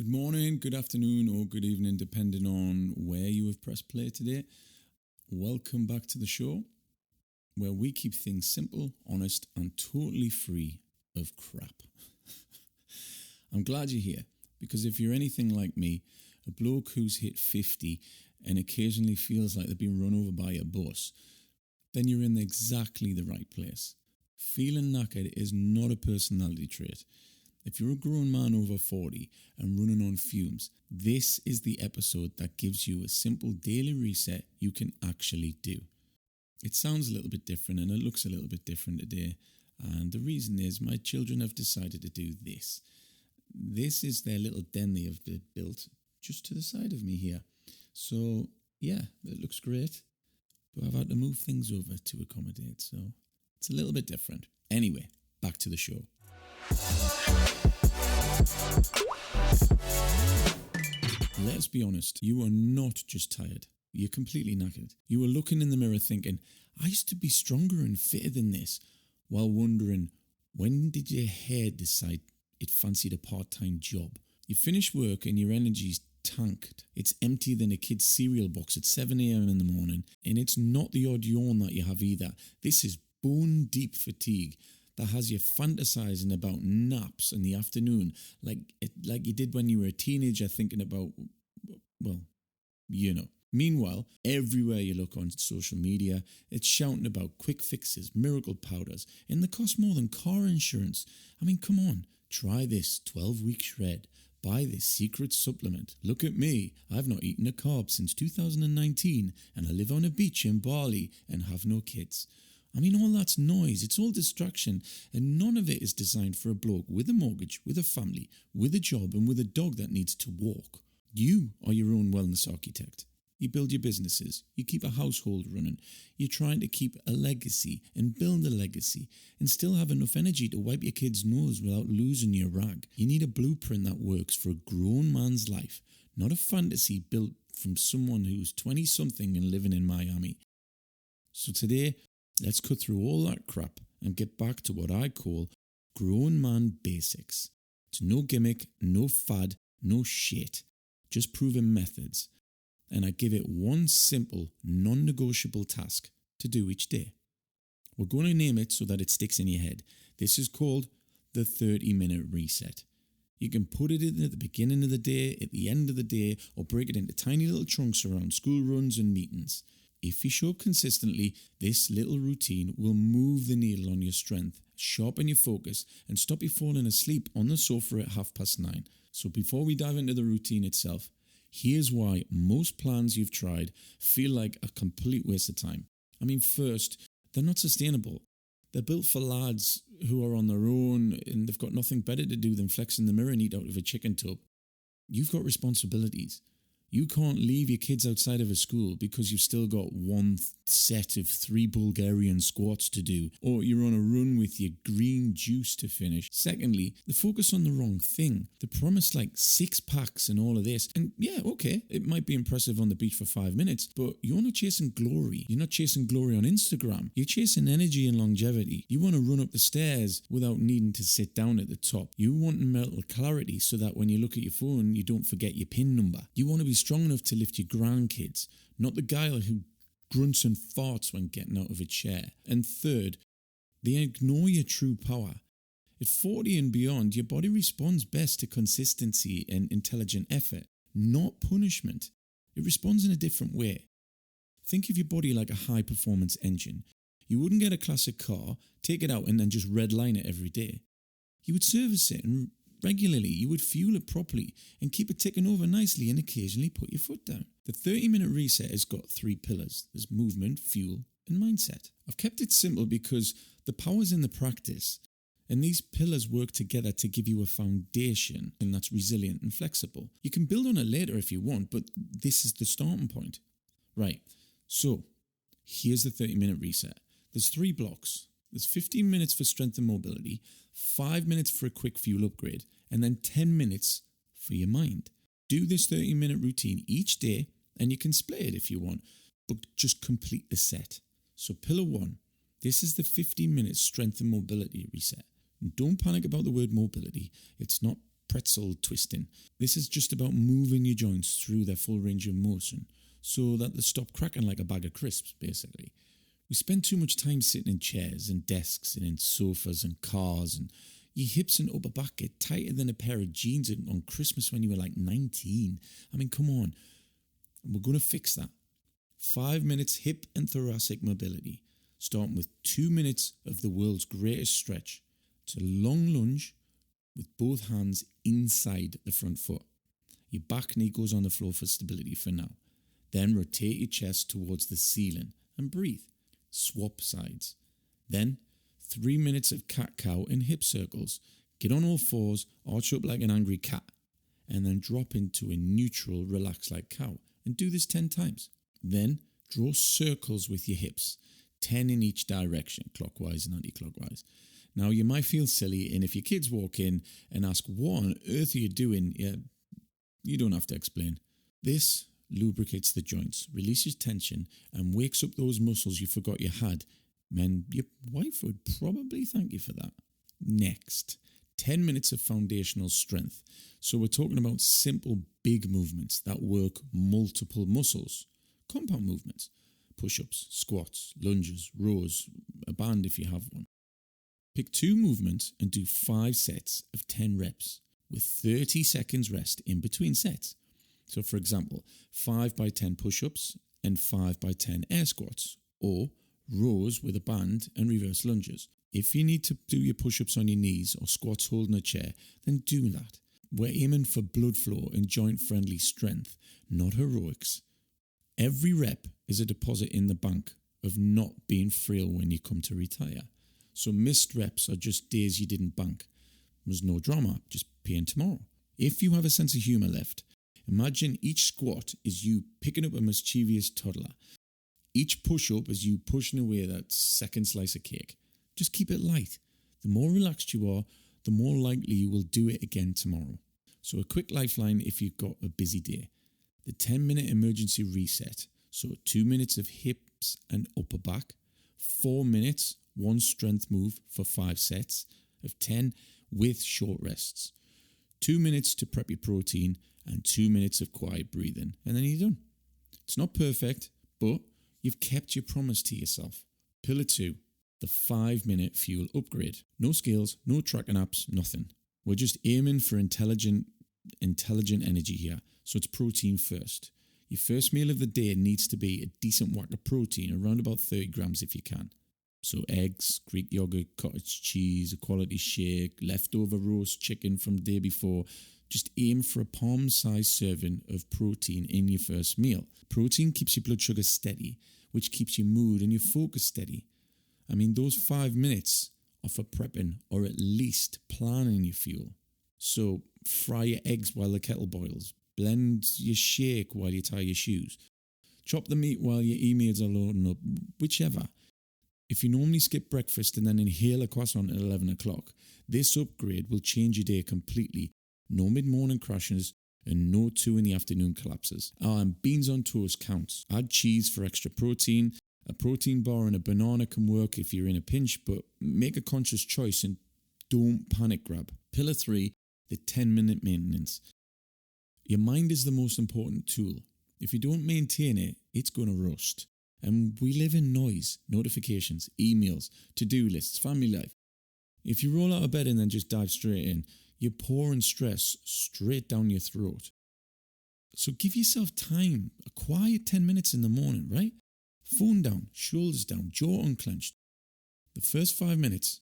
Good morning, good afternoon, or good evening, depending on where you have pressed play today. Welcome back to the show, where we keep things simple, honest, and totally free of crap. I'm glad you're here, because if you're anything like me, a bloke who's hit 50 and occasionally feels like they've been run over by a bus, then you're in exactly the right place. Feeling knackered is not a personality trait. If you're a grown man over 40 and running on fumes, this is the episode that gives you a simple daily reset you can actually do. It sounds a little bit different and it looks a little bit different today, and the reason is my children have decided to do this. This is their little den they have built just to the side of me here. So yeah, it looks great, but I've had to move things over to accommodate, so it's a little bit different. Anyway, back to the show. Let's be honest, you are not just tired. You're completely knackered. You are looking in the mirror thinking, I used to be stronger and fitter than this, while wondering, when did your hair decide it fancied a part-time job? You finish work and your energy's tanked. It's emptier than a kid's cereal box at 7 a.m. in the morning, and it's not the odd yawn that you have either. This is bone-deep fatigue that has you fantasizing about naps in the afternoon, like you did when you were a teenager, thinking about, well, you know. Meanwhile, everywhere you look on social media, it's shouting about quick fixes, miracle powders, and they cost more than car insurance. I mean, come on, try this 12-week shred. Buy this secret supplement. Look at me. I've not eaten a carb since 2019, and I live on a beach in Bali and have no kids. I mean, all that's noise, it's all distraction, and none of it is designed for a bloke with a mortgage, with a family, with a job, and with a dog that needs to walk. You are your own wellness architect. You build your businesses, you keep a household running, you're trying to keep a legacy and build a legacy, and still have enough energy to wipe your kid's nose without losing your rag. You need a blueprint that works for a grown man's life, not a fantasy built from someone who's 20-something and living in Miami. So today, let's cut through all that crap and get back to what I call grown man basics. It's no gimmick, no fad, no shit. Just proven methods. And I give it one simple, non-negotiable task to do each day. We're going to name it so that it sticks in your head. This is called the 30-minute reset. You can put it in at the beginning of the day, at the end of the day, or break it into tiny little chunks around school runs and meetings. If you show up consistently, this little routine will move the needle on your strength, sharpen your focus, and stop you falling asleep on the sofa at 9:30. So before we dive into the routine itself, here's why most plans you've tried feel like a complete waste of time. I mean, first, they're not sustainable. They're built for lads who are on their own and they've got nothing better to do than flex in the mirror and eat out of a chicken tub. You've got responsibilities. You can't leave your kids outside of a school because you've still got one set of 3 Bulgarian squats to do, or you're on a run with your green juice to finish. Secondly, they focus on the wrong thing. They promise like 6 packs and all of this. And yeah, okay, it might be impressive on the beach for 5 minutes, but you're not chasing glory. You're not chasing glory on Instagram. You're chasing energy and longevity. You want to run up the stairs without needing to sit down at the top. You want mental clarity so that when you look at your phone, you don't forget your PIN number. You want to be strong enough to lift your grandkids, not the guy who grunts and farts when getting out of a chair. And third, they ignore your true power. At 40 and beyond, your body responds best to consistency and intelligent effort, not punishment. It responds in a different way. Think of your body like a high-performance engine. You wouldn't get a classic car, take it out and then just redline it every day. You would service it and regularly, you would fuel it properly and keep it ticking over nicely and occasionally put your foot down. The 30-minute reset has got 3 pillars. There's movement, fuel, and mindset. I've kept it simple because the power's in the practice, and these pillars work together to give you a foundation and that's resilient and flexible. You can build on it later if you want, but this is the starting point. Right, so here's the 30-minute reset. There's 3 blocks. There's 15 minutes for strength and mobility, 5 minutes for a quick fuel upgrade, and then 10 minutes for your mind. Do this 30-minute routine each day, and you can split it if you want, but just complete the set. So pillar 1, this is the 15-minute strength and mobility reset. And don't panic about the word mobility. It's not pretzel twisting. This is just about moving your joints through their full range of motion so that they stop cracking like a bag of crisps, basically. We spend too much time sitting in chairs and desks and in sofas and cars, and your hips and upper back get tighter than a pair of jeans on Christmas when you were like 19. I mean, come on. We're going to fix that. 5 minutes hip and thoracic mobility, starting with 2 minutes of the world's greatest stretch. It's a long lunge with both hands inside the front foot. Your back knee goes on the floor for stability for now. Then rotate your chest towards the ceiling and breathe. Swap sides. Then 3 minutes of cat-cow in hip circles. Get on all fours, arch up like an angry cat, and then drop into a neutral, relax like cow. And do this 10 times. Then draw circles with your hips, 10 in each direction, clockwise and anti-clockwise. Now, you might feel silly, and if your kids walk in and ask, what on earth are you doing? Yeah, you don't have to explain. This lubricates the joints, releases tension, and wakes up those muscles you forgot you had. Man, your wife would probably thank you for that. Next, 10 minutes of foundational strength. So we're talking about simple, big movements that work multiple muscles. Compound movements. Push-ups, squats, lunges, rows, a band if you have one. Pick 2 movements and do 5 sets of 10 reps with 30 seconds rest in between sets. So for example, 5 by 10 push-ups and 5 by 10 air squats, or rows with a band and reverse lunges. If you need to do your push-ups on your knees or squats holding a chair, then do that. We're aiming for blood flow and joint-friendly strength, not heroics. Every rep is a deposit in the bank of not being frail when you come to retire. So missed reps are just days you didn't bank. There's no drama, just paying tomorrow. If you have a sense of humour left, imagine each squat is you picking up a mischievous toddler. Each push-up is you pushing away that second slice of cake. Just keep it light. The more relaxed you are, the more likely you will do it again tomorrow. So a quick lifeline if you've got a busy day. The 10-minute emergency reset. So 2 minutes of hips and upper back. 4 minutes, one strength move for 5 sets of 10 with short rests. 2 minutes to prep your protein and 2 minutes of quiet breathing. And then you're done. It's not perfect, but you've kept your promise to yourself. Pillar 2. The 5-minute fuel upgrade. No scales, no tracking apps, nothing. We're just aiming for intelligent energy here. So it's protein first. Your first meal of the day needs to be a decent whack of protein, around about 30 grams if you can. So eggs, Greek yogurt, cottage cheese, a quality shake, leftover roast chicken from the day before. Just aim for a palm-sized serving of protein in your first meal. Protein keeps your blood sugar steady, which keeps your mood and your focus steady. I mean, those 5 minutes are for prepping or at least planning your fuel. So fry your eggs while the kettle boils. Blend your shake while you tie your shoes. Chop the meat while your emails are loading up, whichever. If you normally skip breakfast and then inhale a croissant at 11 o'clock, this upgrade will change your day completely. No mid-morning crashes and no 2 in the afternoon collapses. And beans on toast counts. Add cheese for extra protein. A protein bar and a banana can work if you're in a pinch, but make a conscious choice and don't panic grab. Pillar 3, the 10-minute maintenance. Your mind is the most important tool. If you don't maintain it, it's going to rust. And we live in noise, notifications, emails, to-do lists, family life. If you roll out of bed and then just dive straight in, you're pouring stress straight down your throat. So give yourself time, a quiet 10 minutes in the morning, right? Phone down, shoulders down, jaw unclenched. The first 5 minutes,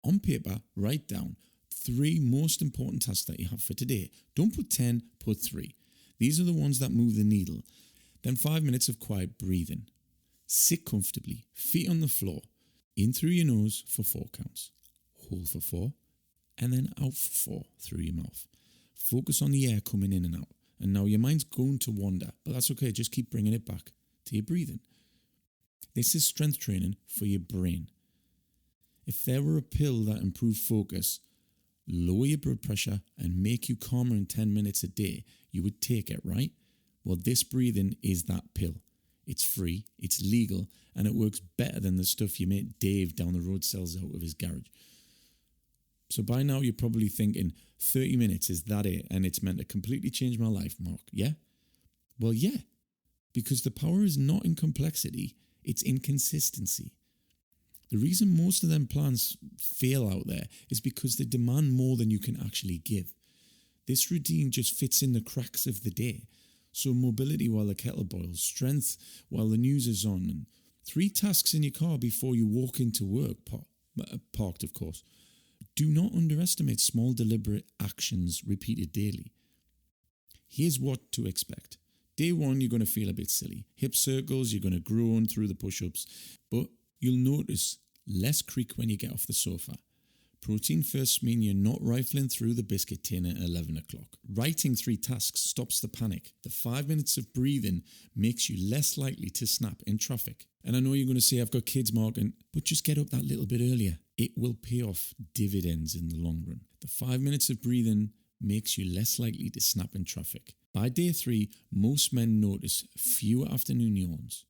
on paper, write down 3 most important tasks that you have for today. Don't put 10, put 3. These are the ones that move the needle. Then 5 minutes of quiet breathing. Sit comfortably, feet on the floor, in through your nose for 4 counts, hold for 4, and then out for 4 through your mouth. Focus on the air coming in and out. And now your mind's going to wander, but that's okay, just keep bringing it back to your breathing. This is strength training for your brain. If there were a pill that improved focus, lower your blood pressure and make you calmer in 10 minutes a day, you would take it, right? Well, this breathing is that pill. It's free, it's legal, and it works better than the stuff your mate Dave down the road sells out of his garage. So by now you're probably thinking, 30 minutes, is that it? And it's meant to completely change my life, Mark. Yeah? Well, yeah. Because the power is not in complexity, it's in consistency. The reason most of them plans fail out there is because they demand more than you can actually give. This routine just fits in the cracks of the day. So mobility while the kettle boils, strength while the news is on, and 3 tasks in your car before you walk into work, parked of course. Do not underestimate small deliberate actions repeated daily. Here's what to expect. Day 1, you're going to feel a bit silly. Hip circles, you're going to groan through the push-ups, but you'll notice less creak when you get off the sofa. Protein first mean you're not rifling through the biscuit tin at 11 o'clock. Writing 3 tasks stops the panic. The 5 minutes of breathing makes you less likely to snap in traffic. And I know you're going to say, I've got kids, Mark, but just get up that little bit earlier. It will pay off dividends in the long run. The 5 minutes of breathing makes you less likely to snap in traffic. By day 3, most men notice fewer afternoon yawns.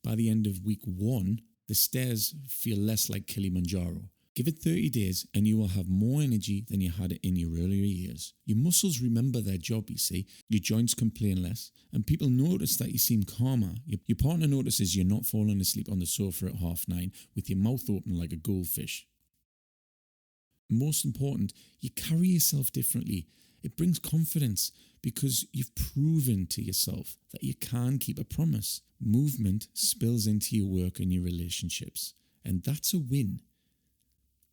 By the end of week 1, the stairs feel less like Kilimanjaro. Give it 30 days and you will have more energy than you had in your earlier years. Your muscles remember their job, you see. Your joints complain less and people notice that you seem calmer. Your partner notices you're not falling asleep on the sofa at 9:30 with your mouth open like a goldfish. Most important, you carry yourself differently. It brings confidence because you've proven to yourself that you can keep a promise. Movement spills into your work and your relationships, and that's a win.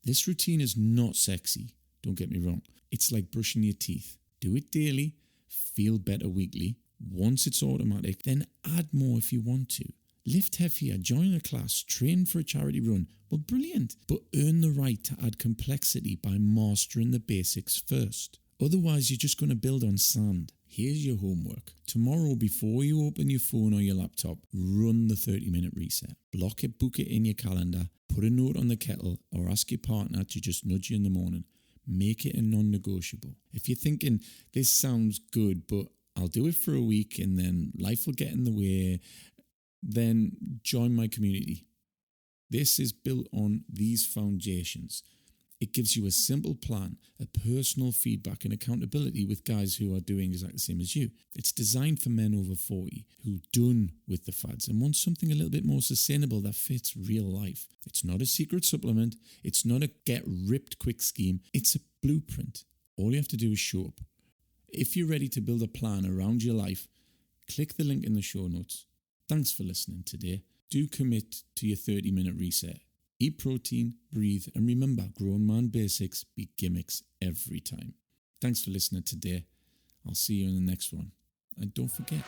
This routine is not sexy, don't get me wrong. It's like brushing your teeth. Do it daily, feel better weekly. Once it's automatic, then add more if you want to. Lift heavier, join a class, train for a charity run. Well, brilliant. But earn the right to add complexity by mastering the basics first. Otherwise, you're just going to build on sand. Here's your homework. Tomorrow, before you open your phone or your laptop, run the 30-minute reset. Block it, book it in your calendar. Put a note on the kettle or ask your partner to just nudge you in the morning. Make it a non-negotiable. If you're thinking, this sounds good, but I'll do it for a week and then life will get in the way, then join my community. This is built on these foundations. It gives you a simple plan, a personal feedback and accountability with guys who are doing exactly the same as you. It's designed for men over 40 who are done with the fads and want something a little bit more sustainable that fits real life. It's not a secret supplement. It's not a get-ripped-quick scheme. It's a blueprint. All you have to do is show up. If you're ready to build a plan around your life, click the link in the show notes. Thanks for listening today. Do commit to your 30-minute reset. Eat protein, breathe, and remember, grown man basics beat gimmicks every time. Thanks for listening today. I'll see you in the next one. And don't forget,